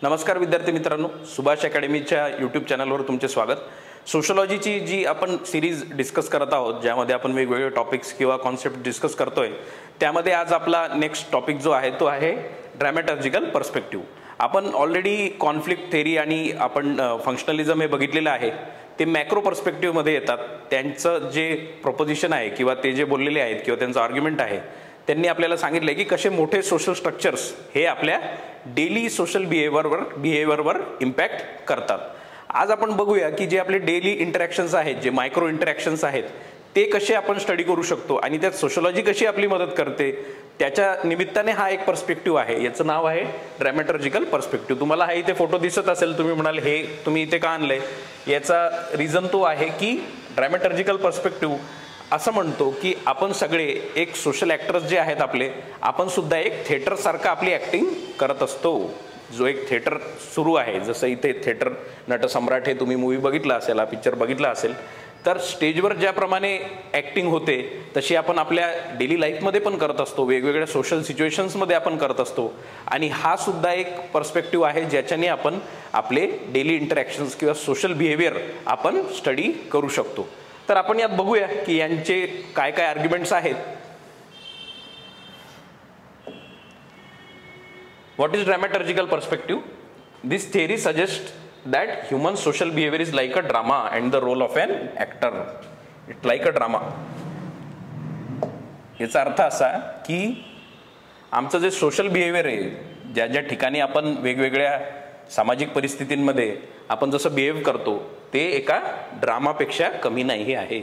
नमस्कार विद्यार्थी मित्रांनो, सुभाष अकॅडमीच्या यूट्यूब चॅनलवर तुमचे स्वागत। सोशलॉजीची जी आपण सिरीज डिस्कस करत आहोत, ज्यामध्ये आपण वेगवेगळे टॉपिक्स किंवा कॉन्सेप्ट डिस्कस करतोय, त्यामध्ये आज आपला नेक्स्ट टॉपिक जो आहे तो आहे ड्रॅमॅटर्जिकल पर्स्पेक्टिव्ह। आपण ऑलरेडी कॉन्फ्लिक्ट थेरी आणि आपण फंक्शनलिझम हे बघितलेलं आहे। ते मॅक्रो पर्स्पेक्टिव्हमध्ये येतात। त्यांचं जे प्रोपोजिशन आहे किंवा ते जे बोललेले आहेत किंवा त्यांचं आर्ग्युमेंट आहे, त्यांनी आपल्याला सांगितलं की कसे मोठे सोशल स्ट्रक्चर्स हे आपल्या डेली सोशल बिहेवियरवर इम्पॅक्ट करतात। आज आपण बघूया की जे आपले डेली इंटरॅक्शन्स आहेत, जे मायक्रो इंटरॅक्शन्स आहेत, ते कसे आपण स्टडी करू शकतो आणि त्यात सोशलॉजी कशी आपली मदत करते, त्याच्या निमित्ताने हा एक पर्स्पेक्टिव्ह आहे। याचं नाव आहे ड्रॅमॅटर्जिकल पर्स्पेक्टिव्ह। तुम्हाला हा इथे फोटो दिसत असेल, तुम्ही म्हणाल हे तुम्ही इथे का आणलंय? याचा रिझन तो आहे की ड्रॅमॅटर्जिकल पर्स्पेक्टिव्ह असं म्हणतो की आपण सगळे एक सोशल ॲक्टर्स जे आहेत आपले, आपण सुद्धा एक थिएटर सारखं आपली ॲक्टिंग करत असतो। जो एक थिएटर सुरू आहे, जसं इथे थिएटर नटसम्राट हे तुम्ही मूवी बघितला असेल, हा पिक्चर बघितला असेल, तर स्टेजवर ज्याप्रमाणे ॲक्टिंग होते तशी आपण आपल्या डेली लाईफमध्ये पण करत असतो, वेगवेगळ्या सोशल सिच्युएशन्समध्ये आपण करत असतो। आणि हा सुद्धा एक पर्स्पेक्टिव्ह आहे ज्याच्याने आपण आपले डेली इंटरॅक्शन्स किंवा सोशल बिहेवियर आपण स्टडी करू शकतो। तर आपण यात बघूया की यांचे काय काय आर्ग्युमेंट्स आहेत। What is dramaturgical perspective? This theory suggest that human social behavior is like a drama and the role of an actor. It's like a drama. याचा अर्थ असा की आमचं जे सोशल बिहेवियर आहे, ज्या ज्या ठिकाणी आपण वेगवेगळ्या सामाजिक परिस्थितींमध्ये आपण जसं बिहेव करतो, ते एका ड्रामापेक्षा कमी नाही आहे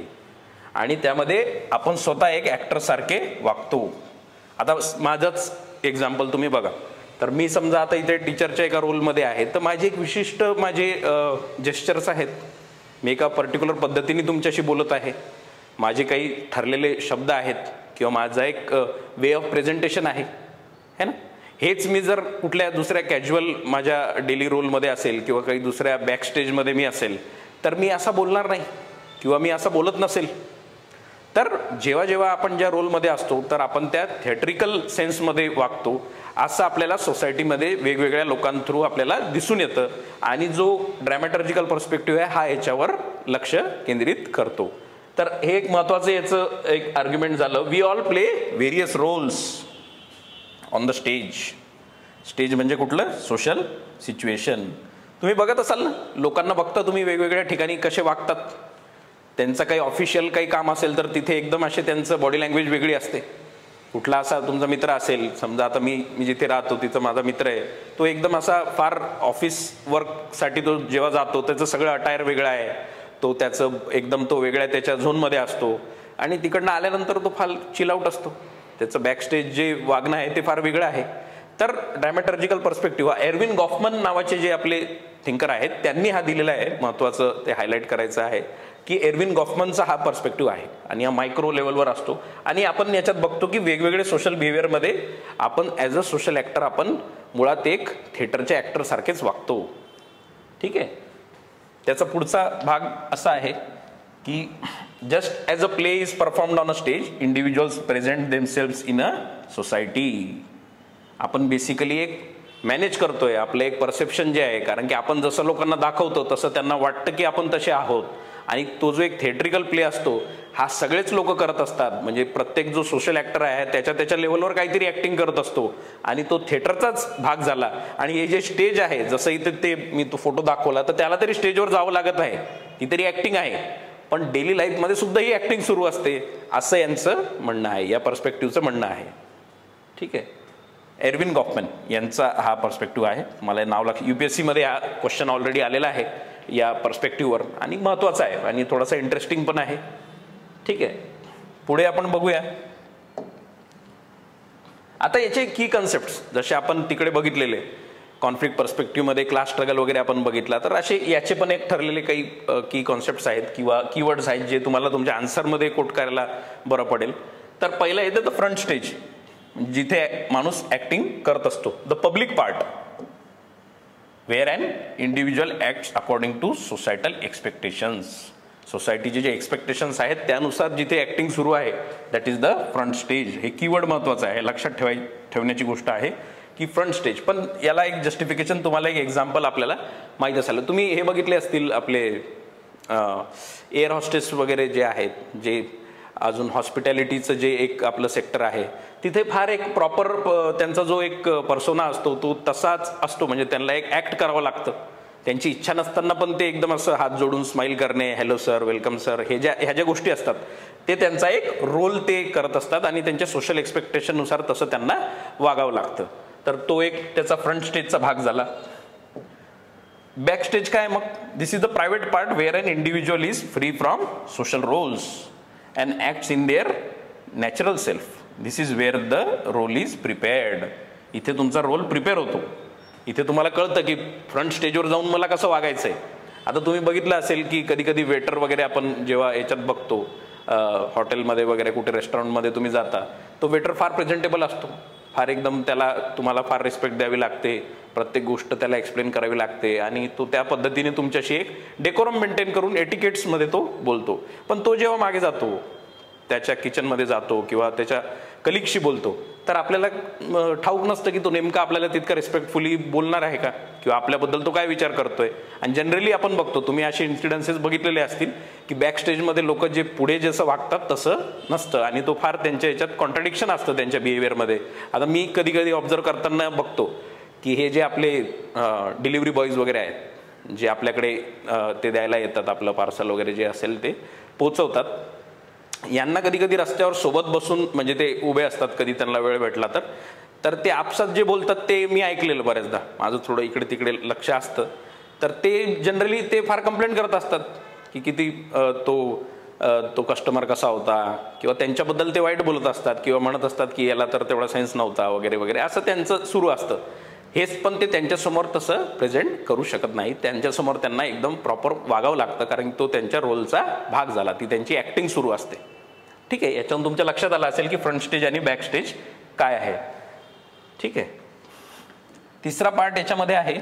आणि त्यामध्ये आपण स्वतः एक ॲक्टर सारखे वागतो। आता माझंच एक्झाम्पल तुम्ही बघा, तर मी समजा आता इथे टीचरच्या एका रोलमध्ये आहे, तर माझे एक विशिष्ट माझे जेस्चर्स आहेत, मी एका पर्टिक्युलर पद्धतीने तुमच्याशी बोलत आहे, माझे काही ठरलेले शब्द आहेत किंवा माझा एक वे ऑफ प्रेझेंटेशन आहे, है ना। हेच मी जर कुठल्या दुसऱ्या कॅज्युअल माझ्या डेली रोलमध्ये असेल किंवा काही दुसऱ्या बॅक स्टेजमध्ये मी असेल, तर मी असा बोलणार नाही किंवा मी असं बोलत नसेल। तर जेव्हा जेव्हा आपण ज्या रोलमध्ये असतो, तर आपण त्या थिएट्रिकल सेन्समध्ये वागतो, असं आपल्याला सोसायटीमध्ये वेगवेगळ्या लोकांथ्रू आपल्याला दिसून येतं। आणि जो ड्रॅमॅटर्जिकल पर्स्पेक्टिव्ह आहे हा याच्यावर लक्ष केंद्रित करतो। तर हे एक महत्त्वाचं याचं एक आर्ग्युमेंट झालं। We all play various roles on the stage. Stage म्हणजे कुठलं? Social situation. तुम्ही बघत असाल ना, लोकांना बघता तुम्ही वेगवेगळ्या ठिकाणी कसे वागतात। त्यांचं काही ऑफिशियल काही काम असेल तर तिथे एकदम असे त्यांचं बॉडी लँग्वेज वेगळी असते। कुठला असा तुमचा मित्र असेल, समजा आता मी जिथे राहतो तिथं माझा मित्र आहे, तो एकदम असा फार ऑफिस वर्कसाठी तो जेव्हा जातो त्याचं सगळं अटायर वेगळं आहे, तो त्याचं एकदम तो वेगळ्या त्याच्या झोनमध्ये असतो आणि तिकडनं आल्यानंतर तो फार चिल आउट असतो, त्याचं बॅकस्टेज जे वागणं आहे ते फार वेगळं आहे। तर ड्रॅमॅटर्जिकल पर्स्पेक्टिव्ह हा एर्विन गॉफमन नावाचे जे आपले थिंकर आहेत त्यांनी हा दिलेला आहे। महत्त्वाचं ते हायलाईट करायचं आहे की एर्विन गॉफमनचा हा पर्स्पेक्टिव्ह आहे आणि हा मायक्रो लेवलवर असतो। आणि आपण याच्यात बघतो की वेगवेगळे सोशल बिहेवियरमध्ये आपण ॲज अ सोशल ॲक्टर आपण मुळात एक थिएटरच्या ॲक्टर सारखेच वागतो। ठीक आहे। त्याचा पुढचा भाग असा आहे की just as a play is performed on a stage, individuals present themselves in a society. आपण बेसिकली एक मॅनेज करतोय आपलं एक परसेप्शन जे आहे, कारण की आपण जसं लोकांना दाखवतो तसं त्यांना वाटतं की आपण तसे आहोत। आणि तो जो एक थिएट्रिकल प्ले असतो हा सगळेच लोक करत असतात, म्हणजे प्रत्येक जो सोशल ॲक्टर आहे त्याच्या लेवलवर काहीतरी ॲक्टिंग करत असतो आणि तो थिएटरचाच भाग झाला। आणि हे जे स्टेज आहे, जसं इथे ते मी तो फोटो दाखवला, तर त्याला तरी स्टेजवर जावं लागत आहे, ती तरी ॲक्टिंग आहे, पण डेली लाईफमध्ये सुद्धा ही ॲक्टिंग सुरू असते, असं यांचं म्हणणं आहे, या पर्स्पेक्टिव्हचं म्हणणं आहे। ठीक आहे। एर्विन गॉफमन यांचा हा पर्स्पेक्टिव्ह आहे। मला नाव लक्ष, UPSCमध्ये हा क्वेश्चन ऑलरेडी आलेला आहे या पर्स्पेक्टिव्हवर आणि महत्त्वाचा आहे आणि थोडासा इंटरेस्टिंग पण आहे। ठीक आहे। पुढे आपण बघूया आता याचे की कन्सेप्ट्स, जसे आपण तिकडे बघितलेले कॉन्फ्लिक्ट पर्स्पेक्टिव्हमध्ये क्लास स्ट्रगल वगैरे आपण बघितला, तर असे याचे पण एक ठरलेले काही की कॉन्सेप्ट्स आहेत किंवा कीवर्ड्स आहेत जे तुम्हाला तुमच्या आन्सरमध्ये कोट करायला बरं पडेल। तर पहिलं येतं द फ्रंट स्टेज, जिथे माणूस ॲक्टिंग करत असतो। The public part, where an individual acts according to societal expectations. सोसायटीचे जे एक्सपेक्टेशन्स आहेत त्यानुसार जिथे ॲक्टिंग सुरू आहे, that is the front stage. हे कीवर्ड महत्त्वाचं आहे, लक्षात ठेवण्याची गोष्ट आहे की फ्रंट स्टेज. पण याला एक जस्टिफिकेशन, तुम्हाला एक एक्झाम्पल आपल्याला माहीत असायला. तुम्ही हे बघितले असतील आपले एअर हॉस्टेस वगैरे जे आहेत, जे अजून हॉस्पिटॅलिटीचं जे एक आपलं सेक्टर आहे, तिथे फार एक प्रॉपर त्यांचा जो एक पर्सोना असतो तो तसाच असतो. म्हणजे त्यांना एक ॲक्ट करावं लागतं. त्यांची इच्छा नसताना पण ते एकदम असं हात जोडून स्माईल करणे, हॅलो सर, वेलकम सर, ह्या ज्या गोष्टी असतात ते त्यांचा एक रोल ते करत असतात आणि त्यांच्या सोशल एक्सपेक्टेशननुसार तसं त्यांना वागावं लागतं. तर तो एक त्याचा फ्रंट स्टेजचा भाग झाला. बॅक स्टेज काय मग? This is the private part where an individual is free from social roles and acts in their natural self. This is where the role is prepared. इथे तुमचा रोल प्रिपेअर होतो. इथे तुम्हाला कळतं की फ्रंट स्टेजवर जाऊन मला कसं वागायचं आहे. आता तुम्ही बघितलं असेल की कधी कधी वेटर वगैरे आपण जेव्हा याच्यात बघतो, हॉटेलमध्ये वगैरे कुठे रेस्टॉरंटमध्ये तुम्ही जाता, तो वेटर फार प्रेझेंटेबल असतो. फार एकदम त्याला तुम्हाला फार रिस्पेक्ट द्यावी लागते. प्रत्येक गोष्ट त्याला एक्सप्लेन करावी लागते आणि तो त्या पद्धतीने तुमच्याशी एक डेकोरम मेंटेन करून एटिकेट्समध्ये तो बोलतो. पण तो जेव्हा मागे जातो, त्याच्या किचनमध्ये जातो किंवा त्याच्या कलिगशी बोलतो, तर आपल्याला ठाऊक नसतं की तो नेमका आपल्याला तितका रिस्पेक्टफुली बोलणार आहे का, किंवा आपल्याबद्दल तो काय विचार करतोय. आणि जनरली आपण बघतो, तुम्ही असे इन्सिडेन्सेस बघितलेले असतील की बॅक स्टेजमध्ये लोक जे पुढे जसं वागतात तसं नसतं आणि तो फार त्यांच्या याच्यात कॉन्ट्राडिक्शन असतं त्यांच्या बिहेवियरमध्ये. आता मी कधी कधी ऑब्झर्व करताना बघतो की हे जे आपले डिलिव्हरी बॉईज वगैरे आहेत, जे आपल्याकडे ते द्यायला येतात, आपलं पार्सल वगैरे जे असेल ते पोचवतात, यांना कधी कधी रस्त्यावर सोबत बसून, म्हणजे ते उभे असतात कधी त्यांना वेळ भेटला तर ते आपसात जे बोलतात ते मी ऐकलेलं बऱ्याचदा. माझं थोडं इकडे तिकडे लक्ष असतं. तर ते जनरली ते फार कंप्लेंट करत असतात की किती तो कस्टमर कसा होता, किंवा त्यांच्याबद्दल ते वाईट बोलत असतात किंवा म्हणत असतात की याला तर तेवढा सेन्स नव्हता वगैरे वगैरे, असं त्यांचं सुरू असतं. हेच पण ते त्यांच्यासमोर तसं प्रेझेंट करू शकत नाही. त्यांच्यासमोर त्यांना एकदम प्रॉपर वागावं लागतं, कारण तो त्यांच्या रोलचा भाग झाला. ती त्यांची ॲक्टिंग सुरू असते. ठीक आहे. याच्यातून तुमच्या लक्षात आलं असेल की फ्रंट स्टेज आणि बॅक स्टेज काय आहे. ठीक आहे. तिसरा पार्ट याच्यामध्ये आहे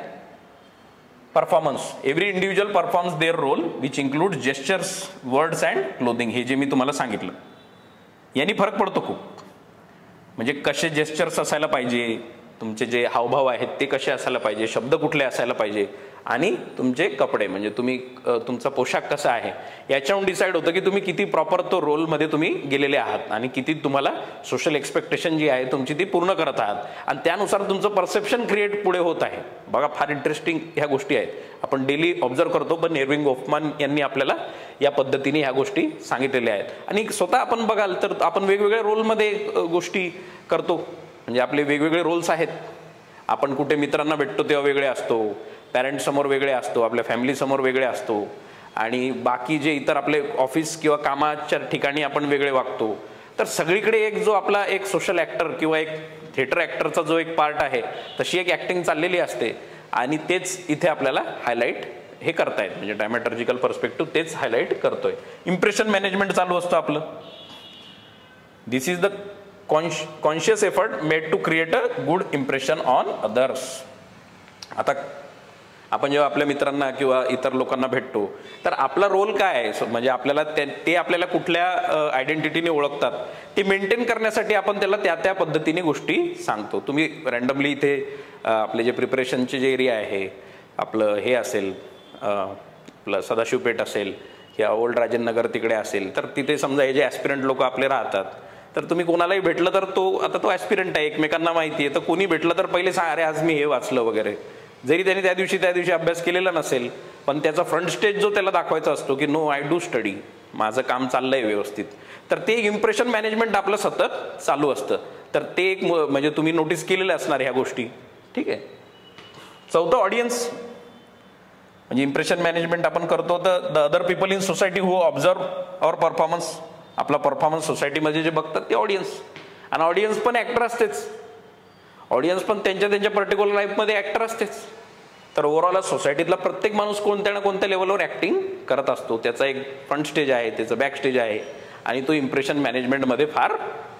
performance. Every individual performs their role which include gestures, words and clothing. हे जे मी तुम्हाला सांगितलं, यांनी फरक पडतो खूप. म्हणजे कसे जेस्चर्स असायला पाहिजे, तुमचे जे हावभाव आहेत ते कसे असायला पाहिजे, शब्द कुठले असायला पाहिजे, आणि तुमचे कपडे म्हणजे तुम्ही तुमचा पोशाख कसा आहे, याच्यावरून डिसाईड होतं की तुम्ही किती प्रॉपर तो रोलमध्ये तुम्ही गेलेले आहात आणि किती तुम्हाला सोशल एक्सपेक्टेशन जी आहे तुमची ती पूर्ण करत आहात, आणि त्यानुसार तुमचं परसेप्शन क्रिएट पुढे होत आहे. बघा, फार इंटरेस्टिंग ह्या गोष्टी आहेत. आपण डेली ऑब्झर्व करतो, पण एर्विंग गोफमॅन यांनी आपल्याला या पद्धतीने ह्या गोष्टी सांगितलेल्या आहेत. आणि स्वतः आपण बघाल तर आपण वेगवेगळ्या रोलमध्ये गोष्टी करतो. म्हणजे आपले वेगवेगळे रोल्स आहेत. आपण कुठे मित्रांना भेटतो तेव्हा वेगळे असतो, पॅरेंट्ससमोर वेगळे असतो, आपल्या फॅमिलीसमोर वेगळे असतो, आणि बाकी जे इतर आपले ऑफिस किंवा कामाच्या ठिकाणी आपण वेगळे वागतो. तर सगळीकडे एक जो आपला एक सोशल ॲक्टर किंवा एक थिएटर ॲक्टरचा जो एक पार्ट आहे, तशी एक ॲक्टिंग चाललेली असते. आणि तेच इथे आपल्याला हायलाईट हे करतायत. म्हणजे ड्रॅमॅटर्जिकल पर्स्पेक्टिव्ह तेच हायलाईट करतोय. इम्प्रेशन मॅनेजमेंट चालू असतं आपलं. This is the conscious effort made to create a good impression on others. आता आपण जेव्हा आपल्या मित्रांना किंवा इतर लोकांना भेटतो तर आपला रोल काय आहे, म्हणजे आपल्याला ते आपल्याला कुठल्या आयडेंटिटीने ओळखतात ते मेंटेन करण्यासाठी आपण त्याला त्या पद्धतीने गोष्टी सांगतो. तुम्ही रँडमली इथे आपले जे प्रिपरेशनचे जे एरिया आहे, आपलं हे असेल, आपलं सदाशिवपेठ असेल किंवा ओल्ड राजेंद्रनगर तिकडे असेल, तर तिथे समजा हे जे ॲस्पिरंट लोक आपले राहतात, तर तुम्ही कोणालाही भेटलं तर तो ॲस्पिरंट आहे, एकमेकांना माहिती आहे, तर कोणी भेटलं तर पहिले सांग, अरे आज मी हे वाचलं वगैरे, जरी त्याने त्या दिवशी अभ्यास केलेला नसेल, पण त्याचा फ्रंट स्टेज जो त्याला दाखवायचा असतो की नो आय डू स्टडी, माझं काम चाललंय व्यवस्थित, तर ते इम्प्रेशन मॅनेजमेंट आपलं सतत चालू असतं. तर ते एक म्हणजे तुम्ही नोटीस केलेलं असणार ह्या गोष्टी. ठीक आहे. चौथं, ऑडियन्स. म्हणजे इम्प्रेशन मॅनेजमेंट आपण करतो तर the other people in society who observe our performance. आपला परफॉर्मन्स सोसायटीमध्ये जे बघतात ते ऑडियन्स, आणि ऑडियन्स पण ॲक्टर असतेच. ऑडियन्स पण त्यांच्या पर्टिक्युलर लाईफमध्ये ॲक्टर असतेच. तर ओव्हरऑल सोसायटीतला प्रत्येक माणूस कोणत्या ना कोणत्या लेवलवर ॲक्टिंग करत असतो. त्याचा एक फ्रंट स्टेज आहे, त्याचं बॅक स्टेज आहे, आणि तो इम्प्रेशन मॅनेजमेंटमध्ये फार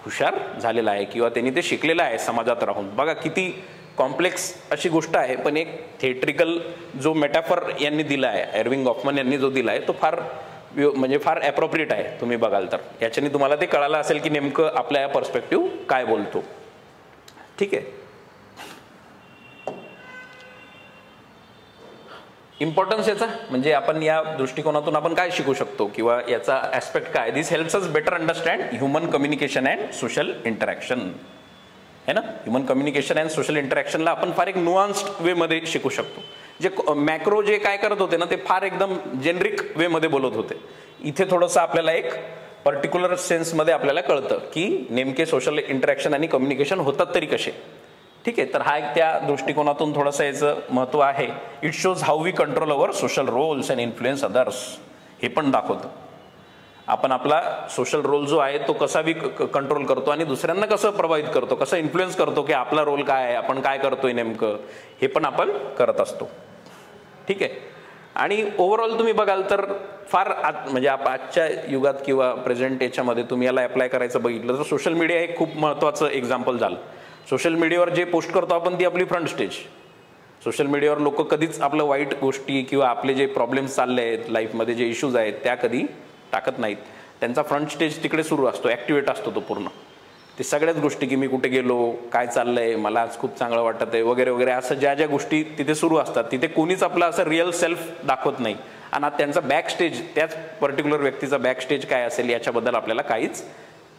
हुशार झालेला आहे किंवा त्यांनी ते शिकलेलं आहे समाजात राहून. बघा किती कॉम्प्लेक्स अशी गोष्ट आहे, पण एक थिएट्रिकल जो मेटाफर यांनी दिला आहे, एर्विंग गॉफमन यांनी जो दिला आहे, तो फार ॲप्रोप्रिएट आहे. तुम्ही बघाल तर याच्याने तुम्हाला ते कळालं असेल की नेमकं आपल्या या पर्स्पेक्टिव्ह काय बोलतो. ठीक आहे. इम्पॉर्टन्स याचा म्हणजे आपण या दृष्टिकोनातून आपण काय शिकू शकतो किंवा याचा ऍस्पेक्ट काय. This helps us better understand human communication and social interaction है ना. ह्युमन कम्युनिकेशन अँड सोशल इंटरॅक्शनला आपण फार एक नुआन्स्ड वेमध्ये शिकू शकतो. जे मॅक्रो जे काय करत होते ना ते फार एकदम जेनरिक वेमध्ये बोलत होते. इथे थोडंसं आपल्याला एक पर्टिक्युलर सेन्समध्ये आपल्याला कळतं की नेमके सोशल इंटरॅक्शन आणि कम्युनिकेशन होतात तरी कसे. ठीक आहे. तर हा एक त्या दृष्टिकोनातून थोडंसं याचं महत्त्व आहे. It shows how we control our social roles and influence others. हे पण दाखवतं आपण आपला सोशल रोल जो आहे तो कसा वी कंट्रोल करतो आणि दुसऱ्यांना कसं प्रभावित करतो, कसं इन्फ्लुएन्स करतो की आपला रोल काय आहे, आपण काय करतोय नेमकं, हे पण आपण करत असतो. ठीक आहे. आणि ओव्हरऑल तुम्ही बघाल तर फार म्हणजे आजच्या युगात किंवा प्रेझेंट याच्यामध्ये तुम्ही याला अप्लाय करायचं बघितलं तर सोशल मीडिया हे खूप महत्त्वाचं एक्झाम्पल झालं. सोशल मीडियावर जे पोस्ट करतो आपण ती आपली फ्रंट स्टेज. सोशल मीडियावर लोक कधीच आपलं वाईट गोष्टी किंवा आपले जे प्रॉब्लेम्स चालले आहेत लाईफमध्ये जे इश्यूज आहेत त्या कधी टाकत नाहीत. त्यांचा फ्रंट स्टेज तिकडे सुरू असतो, ॲक्टिवेट असतो तो पूर्ण. ते सगळ्याच गोष्टी की मी कुठे गेलो, काय चाललंय, मला आज खूप चांगलं वाटत आहे वगैरे वगैरे असं ज्या ज्या गोष्टी तिथे सुरू असतात तिथे कोणीच आपलं असं रिअल सेल्फ दाखवत नाही. आणि त्यांचा बॅक स्टेज त्याच पर्टिक्युलर व्यक्तीचा बॅक स्टेज काय असेल याच्याबद्दल आपल्याला काहीच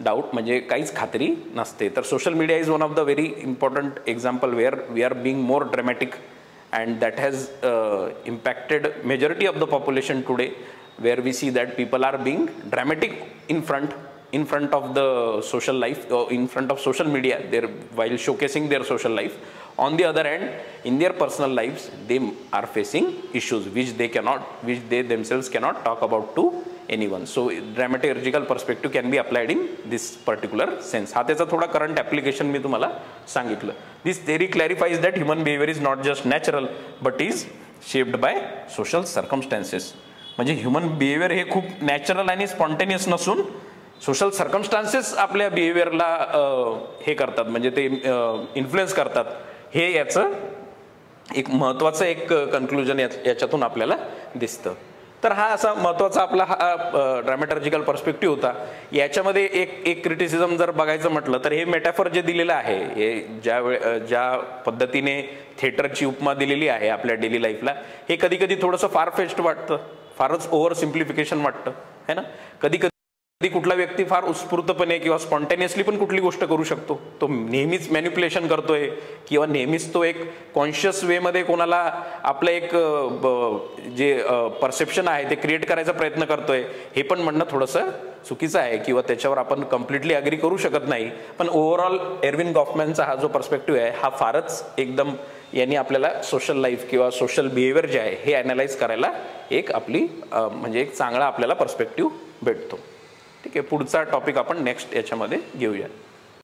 डाऊट म्हणजे काहीच खात्री नसते. तर social media is one of the very important example where we are being more dramatic and that has impacted majority of the population today where we see that people are being dramatic in front of the social life, in front of social media, while showcasing their social life. On the other hand, in their personal lives they are facing issues which they themselves cannot talk about to anyone. So dramaturgical perspective can be applied in this particular sense. हा त्याचा थोडा current application मी तुम्हाला सांगितलं. This theory clarifies that human behavior is not just natural but is shaped by social circumstances. म्हणजे human behaviour हे खूप natural आणि spontaneous नसून सोशल सर्कमस्टान्सेस आपल्या बिहेवियरला हे करतात म्हणजे ते इन्फ्लुएन्स करतात. हे याचं एक महत्त्वाचं एक कन्क्लुजन याच्यातून आपल्याला दिसतं. तर हा असा महत्त्वाचा आपला हा ड्रॅमॅटर्जिकल पर्स्पेक्टिव्ह होता. याच्यामध्ये एक क्रिटिसिझम जर बघायचं म्हटलं तर हे मेटाफर जे दिलेलं आहे हे ज्या पद्धतीने थिएटरची उपमा दिलेली आहे आपल्या डेली लाईफला हे कधी कधी थोडंसं फार फेस्ट वाटतं, फारच ओव्हर सिम्प्लिफिकेशन वाटतं है ना. कधी कधी कुठला व्यक्ती फार उत्स्फूर्तपणे किंवा स्पॉन्टेनियसली पण कुठली गोष्ट करू शकतो. तो नेहमीच मॅन्युप्युलेशन करतोय किंवा नेहमीच तो एक कॉन्शियस वेमध्ये कोणाला आपलं एक जे परसेप्शन आहे ते क्रिएट करायचा प्रयत्न करतोय हे पण म्हणणं थोडंसं चुकीचं आहे किंवा त्याच्यावर आपण कम्प्लिटली अग्री करू शकत नाही. पण ओव्हरऑल एरविन गॉफमॅनचा हा जो पर्स्पेक्टिव्ह आहे हा फारच एकदम यांनी आपल्याला सोशल लाईफ किंवा सोशल बिहेवियर जे आहे हे ॲनालाइज करायला एक आपली म्हणजे एक चांगला आपल्याला पर्स्पेक्टिव्ह भेटतो. ठीक आहे. पुढचा टॉपिक आपण नेक्स्ट याच्यामध्ये घेऊया.